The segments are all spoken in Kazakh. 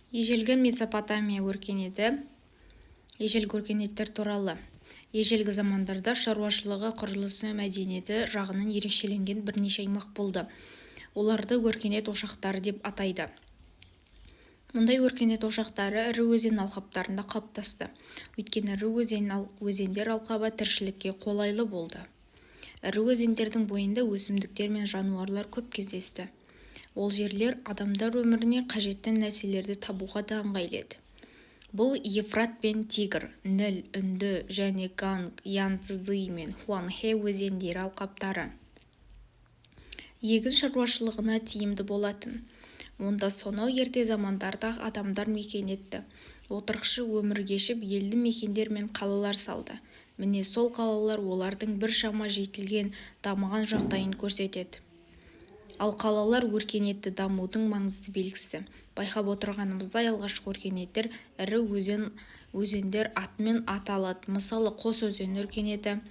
Ежелгі Месопотамия өркениеті. Ежелгі өркениеттер туралы. Ежелгі замандарда шаруашылығы, құрылысы, мәдениеті жағынан ерекшеленген бірнеше аймақ болды. Оларды өркениет ошақтары деп атайды. Мұндай өркениет ошақтары ірі өзен алқаптарында қалыптасты. Өйткені ірі өзендер алқабы тіршілікке қолайлы болды. Ірі өзендердің бойында өсімдіктер мен жануарлар көп кездесті. Ол жерлер адамдар өміріне қажетті нәрселерді табуға да ыңғайлы еді. Бұл Ефрат пен Тигр, Ніл, Үнді және Ганг, Янцзы мен Хуанхэ өзендері алқаптары. Егін шаруашылығына тиімді болатын. Онда сонау ерте замандарда адамдар мекен етті. Отырықшы өмір кешіп, елді мекендер мен қалалар салды. Міне сол қалалар олардың біршама жетілген, дамыған жағдайын көрсетеді. Ал қалалар өркениетті дамудың маңызды белгісі. Байқап отырғанымыздай, алғашқы өркениеттер ірі өзендер атымен аталады. Мысалы, Қос өзен өркениеті,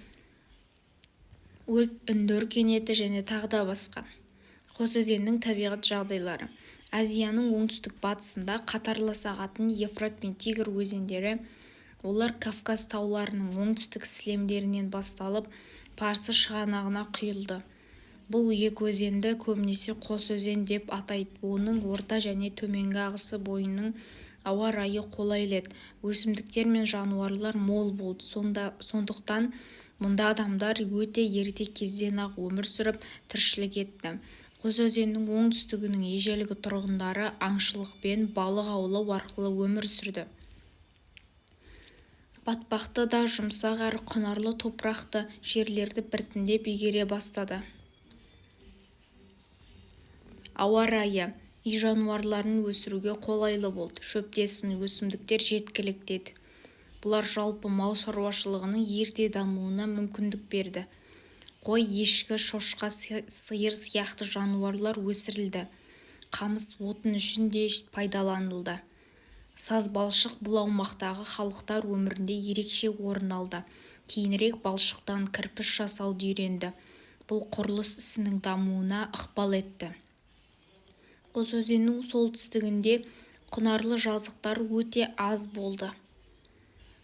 Үнді өркениеті және тағы да басқа. Қос өзеннің табиғат жағдайлары. Азияның оңтүстік батысында қатарлас ағатын Ефрат пен Тигр өзендері. Олар Кавказ тауларының оңтүстік сілемдерінен басталып, Парсы шығанағына құйылды. Бұл екі өзенді көбінесе Қос өзен деп атайды. Оның орта және төменгі ағысы бойының ауа райы қолайлы еді. Өсімдіктер мен жануарлар мол болды. Сондықтан мұнда адамдар өте ерте кезден ақ өмір сүріп тіршілік етті. Қос өзеннің оңтүстігінің ежелгі тұрғындары аңшылықпен, балық аулау арқылы өмір сүрді. Батпақты да жұмсақ әрі құнарлы топырақты жерлерді біртіндеп игере бастады. Ауа райы үй жануарларын өсіруге қолайлы болды. Шөптесін өсімдіктер жеткілікті еді. Бұлар жалпы мал шаруашылығының ерте дамуына мүмкіндік берді. Қой, ешкі, шошқа, сиыр сияқты жануарлар өсірілді. Қамыс отын үшін де пайдаланылды. Саз балшық бұл аумақтағы халықтар өмірінде ерекше орын алды. Кейінірек балшықтан кірпіш жасауды үйренді. Бұл құрылыс ісінің дамуына ықпал етті. Қос өзеннің солтүстігінде құнарлы жазықтар өте аз болды.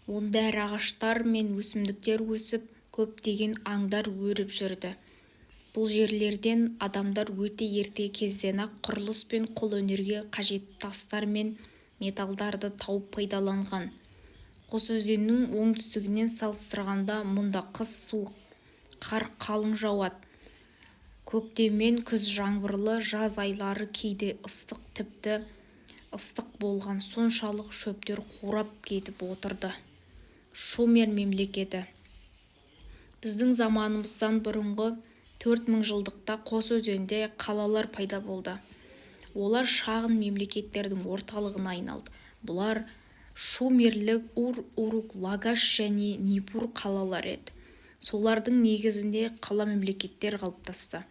Онда әрі ағаштар мен өсімдіктер өсіп, көптеген аңдар өріп жүрді. Бұл жерлерден адамдар өте ерте кезден ақ құрылыс пен қолөнерге қажетті тастар мен металдарды тауып пайдаланған. Қос өзеннің оңтүстігінен салыстырғанда мұнда қыс суық, қар қалың жауады. Көктем мен күз жаңбырлы, жаз айлары кейде ыстық, тіпті ыстық болған соншалық шөптер қурап кетіп отырды. Шумер мемлекеті. Біздің заманымыздан бұрынғы 4000 жылдықта Қос өзенде қалалар пайда болды. Олар шағын мемлекеттердің орталығына айналды. Бұлар Шумерлік Ур-Урук, Лагаш және Нипур қалалар еді. Солардың негізінде қала мемлекеттер қалыптасты.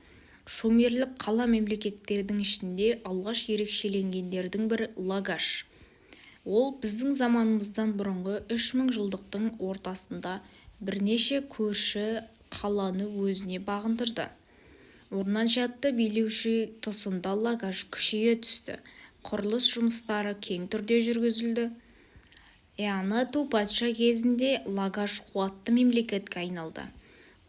Шумерлік қала мемлекеттердің ішінде алғаш ерекшеленгендердің бірі Лагаш. Ол біздің заманымыздан бұрынғы 3000 жылдықтың ортасында бірнеше көрші қаланы өзіне бағындырды. Орнан жатты билеуші тұсында Лагаш күшейе түсті. Құрылыс жұмыстары кең түрде жүргізілді. Эанату патша кезінде Лагаш қуатты мемлекетке айналды.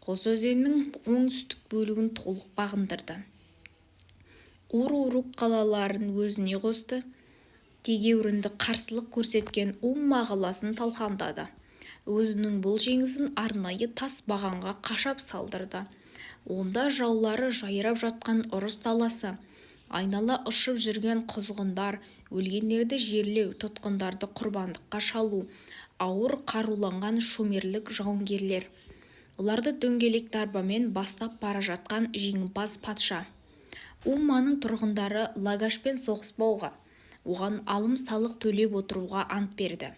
Қос өзеннің оңтүстік бөлігін толық бағындырды. Ур-Урук қалаларын өзіне қосты. Тегеурінді қарсылық көрсеткен Умма қаласын талқандады. Өзінің бұл жеңісін арнайы тас бағанға қашап салдырды. Онда жаулары жайрап жатқан ұрыс таласы, айнала ұшып жүрген құзғындар, өлгендерді жерлеу, тұтқындарды құрбандыққа шалу, ауыр қаруланған шумерлік жауынгерлер. Оларды дөңгелек дарбамен бастап бара жатқан жеңімпаз патша. Умманың тұрғындары Лагашпен соғыспауға, оған алым салық төлеп отыруға ант берді.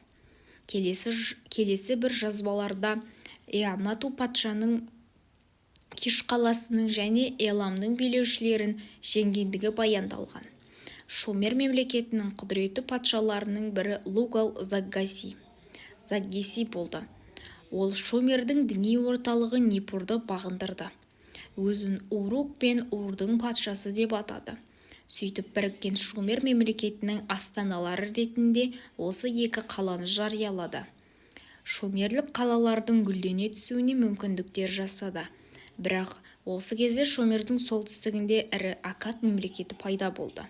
Келесі бір жазбаларда Эанату патшаның Киш қаласының және Эламның билеушілерін жеңгендігі баяндалған. Шумер мемлекетінің құдіретті патшаларының бірі Лугал Заггеси болды. Ол Шумердің діни орталығы Нипурды бағындырды. Өзін Урук пен Урдың патшасы деп атады. Сөйтіп біріккен Шумер мемлекетінің астаналары ретінде осы екі қаланы жариялады. Шумерлік қалалардың гүлдене түсуіне мүмкіндіктер жасады. Бірақ осы кезде Шумердің солтүстігінде ірі Аккад мемлекеті пайда болды.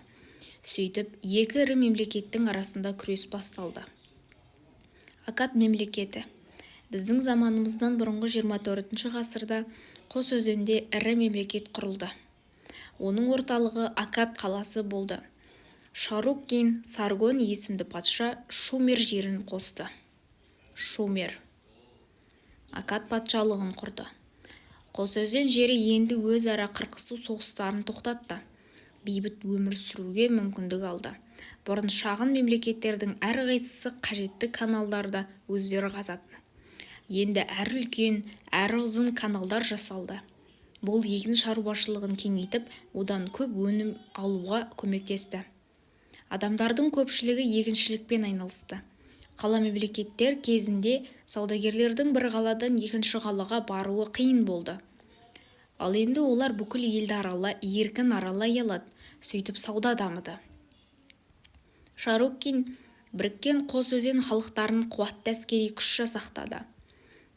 Сөйтіп, екі ірі мемлекеттің арасында күрес басталды. Аккад мемлекеті біздің заманымыздан бұрынғы 24 ғасырда Қос өзенде ірі мемлекет құрылды. Оның орталығы Аккад қаласы болды. Шаруккин Саргон есімді патша Шумер жерін қосты. Шумер Аккад патшалығын құрды. Қос өзен жері енді өзара қырқысу соғыстарын тоқтатты. Бейбіт өмір сүруге мүмкіндік алды. Бұрын шағын мемлекеттердің әрқайсысы қажетті каналдарды өздері қазатын. Енді әрі үлкен, әрі ұзын каналдар жасалды. Бұл егін шаруашылығын кеңейтіп, одан көп өнім алуға көмектесті. Адамдардың көпшілігі егіншілікпен айналысты. Қала мемлекеттер кезінде саудагерлердің бір қаладан екінші қалаға баруы қиын болды. Ал енді олар бүкіл елді еркін аралай алады, сөйтіп сауда дамыды. Шаруккин біріккен Қос өзен халықтарын қуатты әскери күш жасақтады.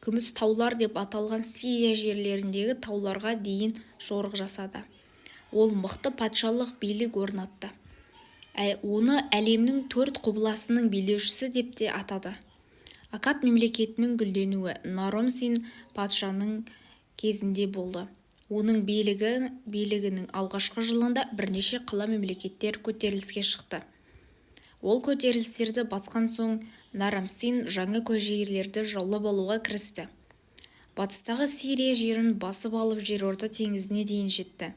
Күміс таулар деп аталған Сирия жерлеріндегі тауларға дейін жорық жасады. Ол мықты патшалық билік орнатты. Оны әлемнің 4 құбыласының билеушісі деп те атады. Аккад мемлекетінің гүлденуі Наram-Син патшаның кезінде болды. Оның билігінің алғашқы жылында бірнеше қала мемлекеттер көтеріліске шықты. Ол көтерілістерді басқан соң Наram-Син жаңа жерлерді жаулап алуға кірісті. Батыстағы Сирия жерін басып алып Жерорта теңізіне дейін жетті.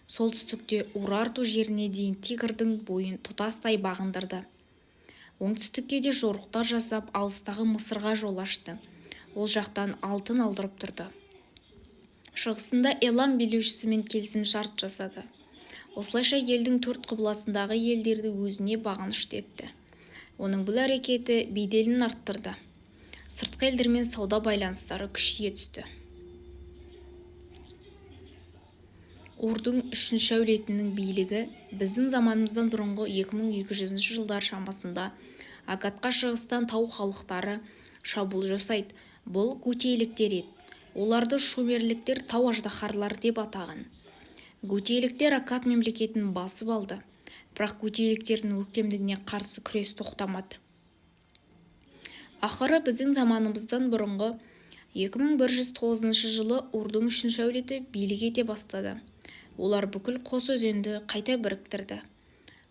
Солтүстікте Урарту жеріне дейін Тигрдің бойын тұтастай бағындырды. Оңтүстікке де жорықтар жасап, алыстағы Мысырға жол ашты. Ол жақтан алтын алдырып тұрды. Шығысында Элам билеушісімен келісім шарт жасады. Осылайша елдің 4 құбыласындағы елдерді өзіне бағынышты етті. Оның бұл әрекеті беделін арттырды. Сыртқы елдермен сауда байланыстары күшейе түсті. Урдың 3-ші әулетінің билігі біздің заманымыздан бұрынғы 2200 жылдар шамасында Аккадқа шығыстан тау халықтары шабуыл жасайды. Бұл гутейліктер еді. Оларды шумерліктер тау аждаһарлары деп атаған. Гутейліктер Аккад мемлекетін басып алды. Бірақ гутейліктердің өктемдігіне қарсы күрес тоқтамады. Ақыры біздің заманымыздан бұрынғы 2109 жылы Урдың 3-ші әулеті билік ете бастады. Олар бүкіл Қос өзенді қайта біріктірді.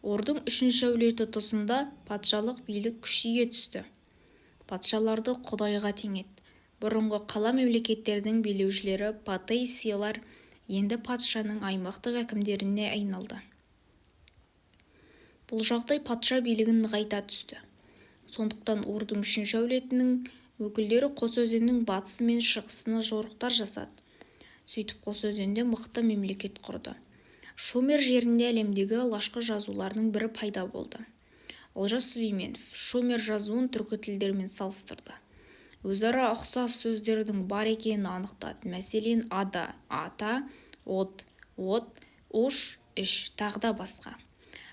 Урдың 3-ші әулеті тұсында патшалық билік күшейе түсті. Патшаларды құдайға теңеді. Бұрынғы қала мемлекеттердің билеушілері патейсиялар енді патшаның аймақтық әкімдеріне айналды. Бұл жағдай патша билігін нығайта түсті. Сондықтан Урдың 3-ші әулетінің өкілдері Қос өзеннің батысы мен шығысына жорықтар жасады. Сөйтіп Қос өзенде мықты мемлекет құрды. Шумер жерінде әлемдегі алғашқы жазулардың бірі пайда болды. Олжас Сүлейменов Шумер жазуын түркі тілдерімен салыстырды. Өзара ұқсас сөздердің бар екенін анықтады. Мәселен, ада, ата, от, уш, іш, тағда басқа.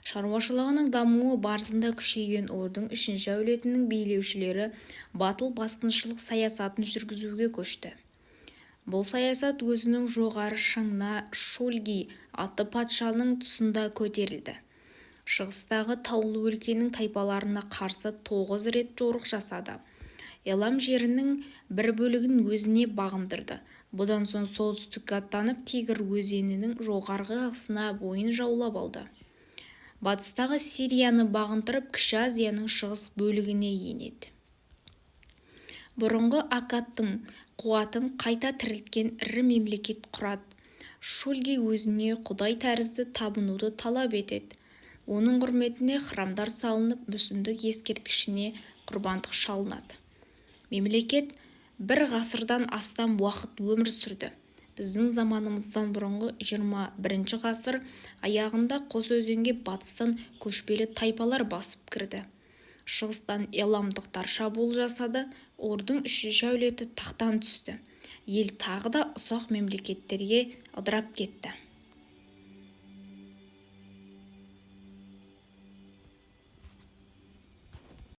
Шаруашылығының дамуы барысында күшейген Урдың 3-ші әулетінің билеушілері батыл басқыншылық саясатын жүргізуге көшті. Бұл саясат өзінің жоғары шыңына Шульги атты патшаның тұсында көтерілді. Шығыстағы таулы өлкенің тайпаларына қарсы 9 рет жорық жасады. Элам жерінің бір бөлігін өзіне бағындырды. Бұдан соң солтүстікке аттанып Тигр өзенінің жоғарғы ағысына бойын жаулап алды. Батыстағы Сирияны бағындырып Кіші Азияның шығыс бөлігіне енеді. Бұрынғы Аккадтың қуатын қайта тірілткен ірі мемлекет құрады. Шульги өзіне құдай тәрізді табынуды талап етеді. Оның құрметіне храмдар салынып, мүсіндік ескерткішіне құрбандық шалынады. Мемлекет бір ғасырдан астам уақыт өмір сүрді. Біздің заманымыздан бұрынғы 21 ғасыр аяғында Қос өзенге батыстан көшпелі тайпалар басып кірді. Шығыстан эламдықтар шабуыл жасады. Урдың 3-ші әулеті тақтан түсті. Ел тағы да ұсақ мемлекеттерге ыдырап кетті.